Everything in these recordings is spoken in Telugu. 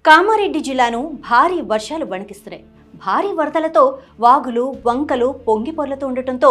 కామారెడ్డి జిల్లాను భారీ వర్షాలు వణికిస్తున్నాయి. భారీ వరదలతో వాగులు వంకలు పొంగిపొర్లుతూ ఉండటంతో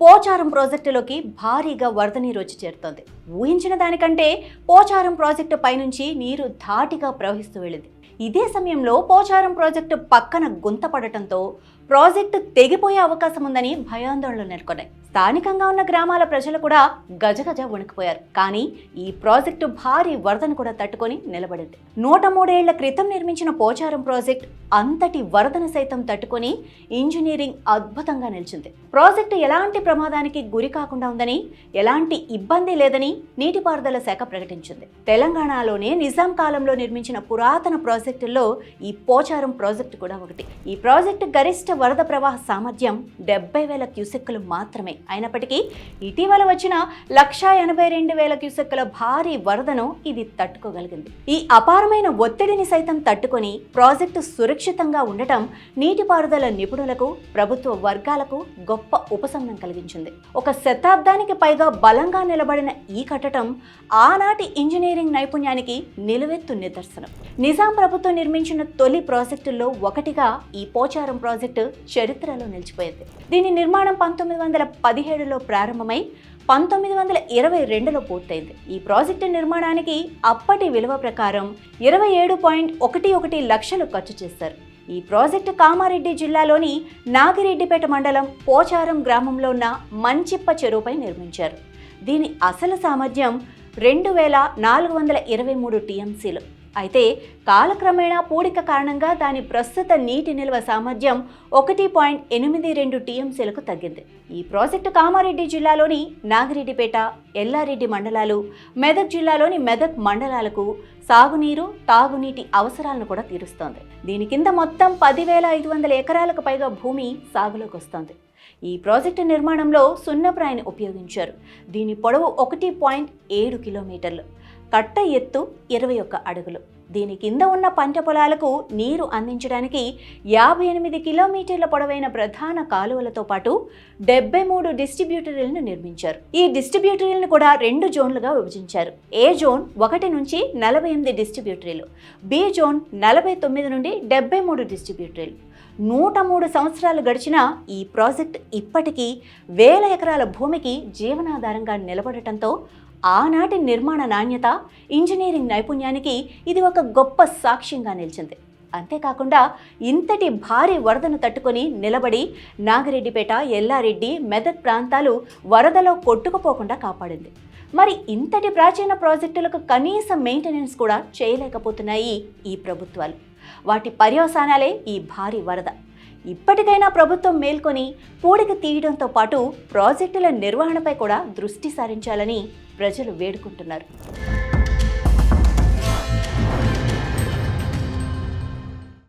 పోచారం ప్రాజెక్టులోకి భారీగా వరద నీరు వచ్చి చేరుతోంది. ఊహించిన దానికంటే పోచారం ప్రాజెక్టు పైనుంచి నీరు ధాటిగా ప్రవహిస్తూ వెళ్ళింది. ఇదే సమయంలో పోచారం ప్రాజెక్టు పక్కన గుంత పడటంతో ప్రాజెక్టు తెగిపోయే అవకాశం ఉందని భయాందోళనలు నెలకొన్నాయి. స్థానికంగా ఉన్న గ్రామాల ప్రజలు కూడా గజగజ వణికిపోయారు. కానీ ఈ ప్రాజెక్టు భారీ వరదను కూడా తట్టుకొని నిలబడింది. 103 ఏళ్ల క్రితం నిర్మించిన పోచారం ప్రాజెక్టు అంతటి వరదను సైతం తట్టుకొని ఇంజనీరింగ్ అద్భుతంగా నిలిచింది. ప్రాజెక్టు ఎలాంటి ప్రమాదానికి గురి కాకుండా ఉందని, ఎలాంటి ఇబ్బంది లేదని నీటిపారుదల శాఖ ప్రకటించింది. తెలంగాణలోనే నిజాం కాలంలో నిర్మించిన పురాతన ప్రాజెక్టుల్లో ఈ పోచారం ప్రాజెక్టు కూడా ఒకటి. ఈ ప్రాజెక్టు గరిష్ట వరద ప్రవాహ సామర్థ్యం 70,000 క్యూసెక్కులు మాత్రమే. అయినప్పటికీ ఇటీవల వచ్చిన 182,000 క్యూసెక్కుల భారీ వరదను ఇది తట్టుకోగలిగింది. ఈ అపారమైన ఒత్తిడిని సైతం తట్టుకొని ప్రాజెక్టు సురక్షితంగా ఉండటం నీటిపారుదల నిపుణులకు, ప్రభుత్వ వర్గాలకు గొప్ప ఉపశమనం కలిగించింది. ఒక శతాబ్దానికి పైగా బలంగా నిలబడిన ఈ కట్టడం ఆనాటి ఇంజనీరింగ్ నైపుణ్యానికి నిలువెత్తు నిదర్శనం. నిజాం ప్రభుత్వం నిర్మించిన తొలి ప్రాజెక్టుల్లో ఒకటిగా ఈ పోచారం ప్రాజెక్టు చరిత్రలో నిలిచిపోయింది. దీని నిర్మాణం 1917లో ప్రారంభమై 1922లో పూర్తయింది. ఈ ప్రాజెక్టు నిర్మాణానికి అప్పటి విలువ ప్రకారం 27.11 లక్షలు ఖర్చు చేశారు. ఈ ప్రాజెక్టు కామారెడ్డి జిల్లాలోని నాగిరెడ్డిపేట మండలం పోచారం గ్రామంలో ఉన్న మంచిప్ప చెరువుపై నిర్మించారు. దీని అసలు సామర్థ్యం 2,423 టీఎంసీలు. అయితే కాలక్రమేణా పూడిక కారణంగా దాని ప్రస్తుత నీటి నిల్వ సామర్థ్యం 1.82 టీఎంసీలకు తగ్గింది. ఈ ప్రాజెక్టు కామారెడ్డి జిల్లాలోని నాగిరెడ్డిపేట, ఎల్లారెడ్డి మండలాలు, మెదక్ జిల్లాలోని మెదక్ మండలాలకు సాగునీరు, తాగునీటి అవసరాలను కూడా తీరుస్తోంది. దీని కింద మొత్తం 10,500 ఎకరాలకు పైగా భూమి సాగులోకి వస్తోంది. ఈ ప్రాజెక్టు నిర్మాణంలో సున్నప్రాయిని ఉపయోగించారు. దీని పొడవు 1.7 కిలోమీటర్లు, కట్ట ఎత్తు 21 అడుగులు. దీని కింద ఉన్న పంట పొలాలకు నీరు అందించడానికి 58 కిలోమీటర్ల పొడవైన ప్రధాన కాలువలతో పాటు 73 డిస్ట్రిబ్యూటరీలను నిర్మించారు. ఈ డిస్ట్రిబ్యూటరీలను కూడా 2 జోన్లుగా విభజించారు. ఏ జోన్ 1 నుంచి 48 డిస్ట్రిబ్యూటరీలు, బి జోన్ 49 నుండి 73 డిస్ట్రిబ్యూటరీలు. 103 సంవత్సరాలు గడిచినా ఈ ప్రాజెక్ట్ ఇప్పటికీ 1000 ఎకరాల భూమికి జీవనాధారంగా నిలబడటంతో ఆనాటి నిర్మాణ నాణ్యత, ఇంజనీరింగ్ నైపుణ్యానికి ఇది ఒక గొప్ప సాక్ష్యంగా నిలిచింది. అంతేకాకుండా ఇంతటి భారీ వరదను తట్టుకొని నిలబడి నాగిరెడ్డిపేట, ఎల్లారెడ్డి, మెదక్ ప్రాంతాలు వరదలో కొట్టుకుపోకుండా కాపాడింది. మరి ఇంతటి ప్రాచీన ప్రాజెక్టులకు కనీస మెయింటెనెన్స్ కూడా చేయలేకపోతున్నాయి ఈ ప్రభుత్వాలు. వాటి పర్యవసానాలే ఈ భారీ వరద. ఇప్పటికైనా ప్రభుత్వం మేల్కొని పూడిక తీయడంతో పాటు ప్రాజెక్టుల నిర్వహణపై కూడా దృష్టి సారించాలని ప్రజలు వేడుకుంటున్నారు.